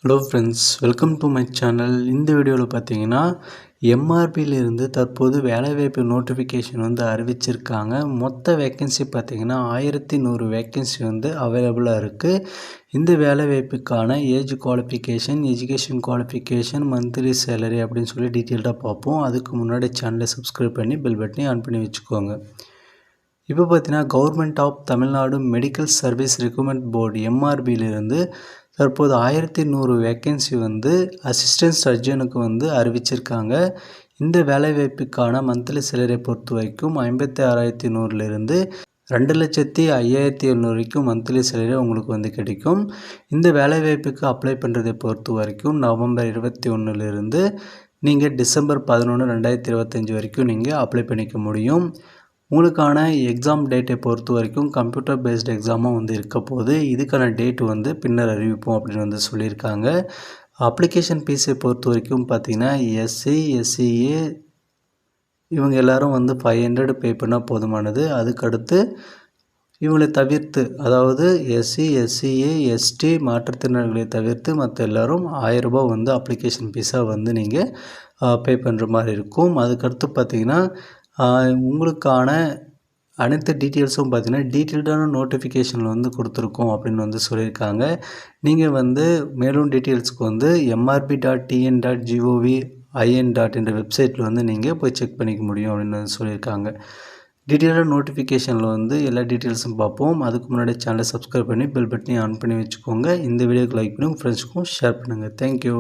Hello friends, welcome to my channel. இந்த வீடியோவில் பார்த்தீங்கன்னா எம்ஆர்பியிலிருந்து தற்போது வேலைவாய்ப்பு நோட்டிஃபிகேஷன் அறிவிச்சிருக்காங்க. மொத்த வேக்கன்சி பார்த்தீங்கன்னா 1100 வேக்கன்சி அவைலபிளாக இருக்குது. இந்த வேலைவாய்ப்புக்கான age qualification, education qualification, monthly salary அப்படின்னு சொல்லி டீட்டெயில்டாக பார்ப்போம். அதுக்கு முன்னாடி சேனலை சப்ஸ்கிரைப் பண்ணி பெல் பட்டனையும் ஆன் பண்ணி வச்சுக்கோங்க. இப்போ பார்த்தீங்கன்னா government of Tamil Nadu medical service recruitment board எம்ஆர்பியிலிருந்து தற்போது 1100 வேக்கன்சி அசிஸ்டன்ட் சர்ஜனுக்கு அறிவிச்சிருக்காங்க. இந்த வேலைவாய்ப்புக்கான மந்த்லி சேலரியை பொறுத்த வரைக்கும் 56,100லிருந்து 2,05,700 வரைக்கும் மந்த்லி சேலரி உங்களுக்கு கிடைக்கும். இந்த வேலைவாய்ப்புக்கு அப்ளை பண்ணுறதை பொறுத்த வரைக்கும் நவம்பர் 21லிருந்து நீங்கள் டிசம்பர் 11, 2025 வரைக்கும் நீங்கள் அப்ளை பண்ணிக்க முடியும். உங்களுக்கான எக்ஸாம் டேட்டை பொறுத்த வரைக்கும் கம்ப்யூட்டர் பேஸ்டு எக்ஸாமாக இருக்க போது இதுக்கான டேட் பின்னர் அறிவிப்போம் அப்படின்னு சொல்லியிருக்காங்க. அப்ளிகேஷன் ஃபீஸை பொறுத்த வரைக்கும் பார்த்திங்கன்னா எஸ்சி, எஸ்சிஏ இவங்க எல்லோரும் 500 பே பண்ணால் போதுமானது. அதுக்கடுத்து இவங்களை தவிர்த்து, அதாவது எஸ்சி, எஸ்சிஏ, எஸ்டி மாற்றுத்திறனாளிகளை தவிர்த்து மற்ற எல்லோரும் 1000 ரூபா அப்ளிகேஷன் ஃபீஸாக நீங்கள் பே பண்ணுற மாதிரி இருக்கும். அதுக்கடுத்து பார்த்திங்கன்னா உங்களுக்கான அனைத்து டீட்டெயில்ஸும் பார்த்தீங்கன்னா டீட்டெயில்டான நோட்டிஃபிகேஷனில் கொடுத்துருக்கோம் அப்படின்னு சொல்லியிருக்காங்க. நீங்கள் மேலும் டீட்டெயில்ஸுக்கு mrb.tn.gov.in என்ற வெப்சைட்டில் நீங்கள் போய் செக் பண்ணிக்க முடியும் அப்படின்னு சொல்லியிருக்காங்க. டீட்டெயிலான நோட்டிஃபிகேஷனில் எல்லா டீட்டெயில்ஸும் பார்ப்போம். அதுக்கு முன்னாடி சேனலை சப்ஸ்கிரைப் பண்ணி பெல் பட்டனையும் ஆன் பண்ணி வச்சுக்கோங்க. இந்த வீடியோக்கு லைக் பண்ணி உங்கள் ஃப்ரெண்ட்ஸுக்கும் ஷேர் பண்ணுங்கள். தேங்க்யூ.